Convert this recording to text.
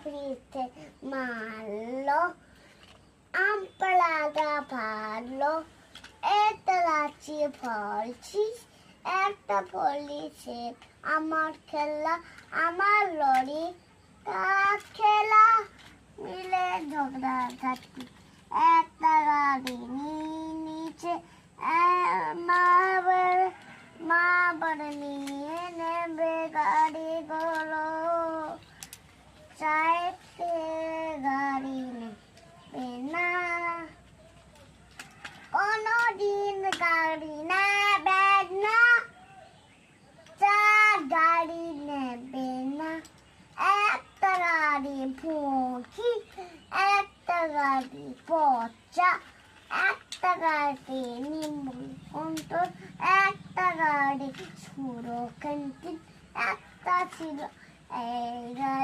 ফিতে মারলো, আম পাড়াগা ভালো, একটা লাচি ফলছিস, একটা ফলিছে আমার খেলা, আমার লরি কার খেলা মিলে ঝগড়া ঝাঁটি, একটা গাড়ি নিচে মা বড় নিয়ে নেবে গাড়িগুলো, চাইতে গাড়ি নেবে না, কোনদিন গাড়ি নেবে না, গাড়ি নেবে না, একটা গাড়ি ভুঁকি, একটা গাড়ি পচা, একটা গাড়ি নিমন্ত্র, একটা গাড়ি সুরক্ষিত, একটা ছিল এই